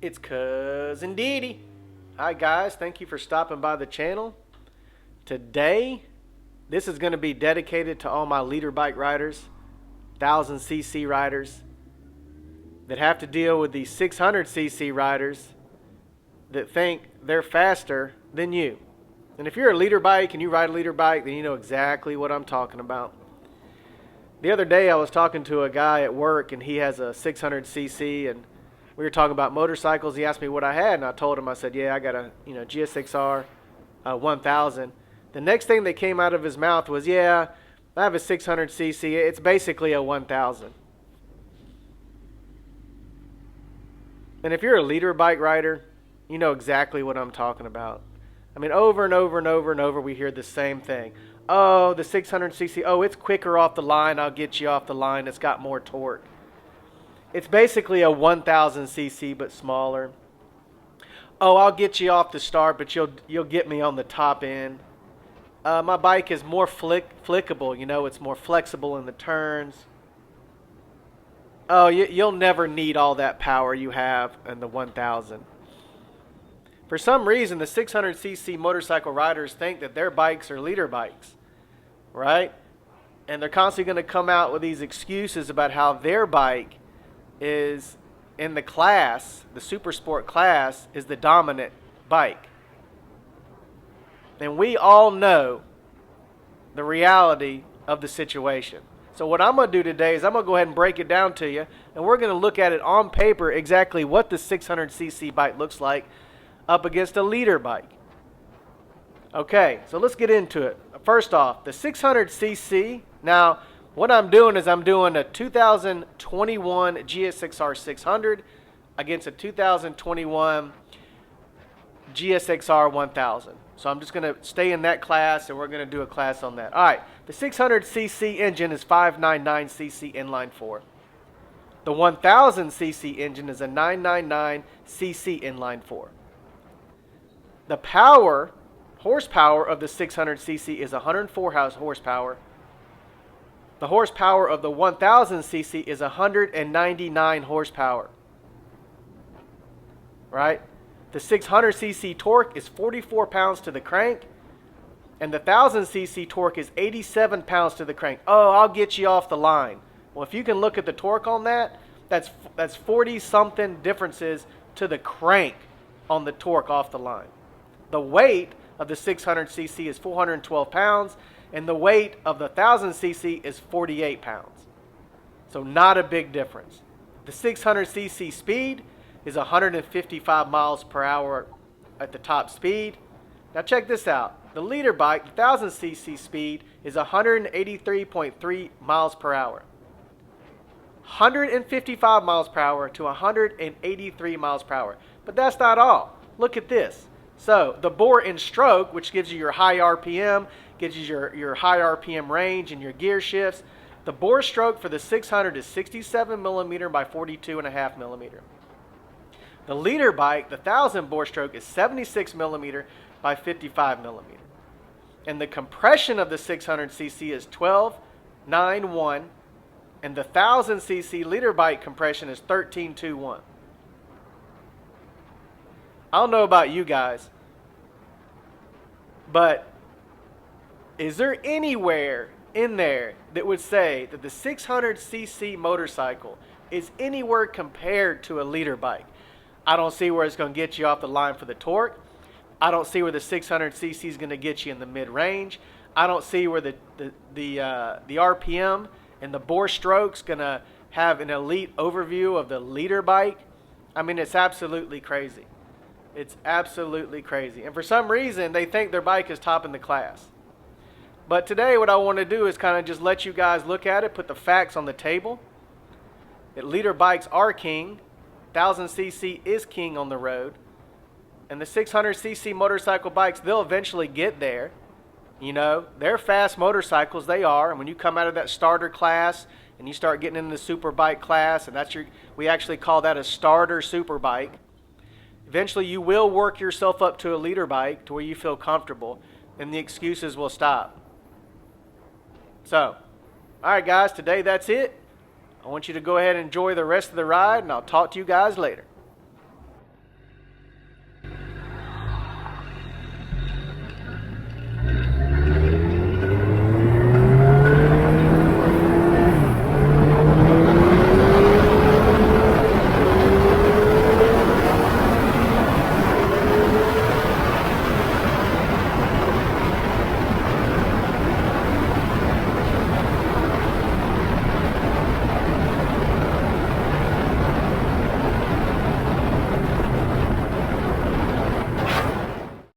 It's Cousin Didi. Hi guys, thank you for stopping by the channel. Today, this is going to be dedicated to all my leader bike riders, 1000cc riders that have to deal with these 600cc riders that think they're faster than you. And if you're a leader bike and you ride a leader bike, then you know exactly what I'm talking about. The other day I was talking to a guy at work and he has a 600cc and we were talking about motorcycles. He asked me what I had and I told him, I said, yeah, I got a GSXR 1000. The next thing that came out of his mouth was, yeah, I have a 600cc. It's basically a 1000. And if you're a leader bike rider, you know exactly what I'm talking about. I mean, over and over and over and over, we hear the same thing. Oh, the 600cc, oh, it's quicker off the line. I'll get you off the line. It's got more torque. It's basically a 1000cc, but smaller. Oh, I'll get you off the start, but you'll get me on the top end. My bike is more flickable. You know, it's more flexible in the turns. Oh, you'll never need all that power you have in the 1000. For some reason, the 600cc motorcycle riders think that their bikes are leader bikes, right? And they're constantly going to come out with these excuses about how their bike is in the class, the super sport class, is the dominant bike. And we all know the reality of the situation. So what I'm going to do today is I'm going to go ahead and break it down to you, and we're going to look at it on paper exactly what the 600cc bike looks like up against a leader bike. Okay, so let's get into it. First off, the 600cc. Now, what I'm doing is I'm doing a 2021 GSXR 600 against a 2021 GSXR 1000. So I'm just going to stay in that class, and we're going to do a class on that. All right, the 600cc engine is 599cc inline 4. The 1000cc engine is a 999cc inline 4. The horsepower of the 600cc is 104 horsepower. The horsepower of the 1000cc is 199 horsepower. Right? The 600cc torque is 44 pounds to the crank, and the 1000cc torque is 87 pounds to the crank. Oh, I'll get you off the line. Well, if you can look at the torque on that, that's 40-something differences to the crank on the torque off the line. The weight of the 600cc is 412 pounds, and the weight of the 1000cc is 48 pounds. So not a big difference. The 600cc speed is 155 miles per hour at the top speed. Now check this out. The leader bike, the 1000cc speed is 183.3 miles per hour. 155 miles per hour to 183 miles per hour. But that's not all. Look at this. So the bore and stroke, which gives you your high RPM, gives you your high RPM range and your gear shifts. The bore stroke for the 600 is 67 millimeter by 42.5 millimeter. The leader bike, the 1000 bore stroke, is 76 millimeter by 55 millimeter. And the compression of the 600cc is 12.91, and the 1000cc leader bike compression is 13.21. I don't know about you guys, but is there anywhere in there that would say that the 600cc motorcycle is anywhere compared to a leader bike? I don't see where it's going to get you off the line for the torque. I don't see where the 600cc is going to get you in the mid-range. I don't see where the RPM and the bore stroke's going to have an elite overview of the leader bike. I mean, it's absolutely crazy. It's absolutely crazy. And for some reason, they think their bike is top in the class. But today, what I want to do is kind of just let you guys look at it, put the facts on the table. That leader bikes are king. 1000cc is king on the road. And the 600cc motorcycle bikes, they'll eventually get there. You know, they're fast motorcycles, they are. And when you come out of that starter class and you start getting into the super bike class, and we actually call that a starter super bike. Eventually, you will work yourself up to a leader bike to where you feel comfortable, and the excuses will stop. So, all right, guys, today that's it. I want you to go ahead and enjoy the rest of the ride, and I'll talk to you guys later.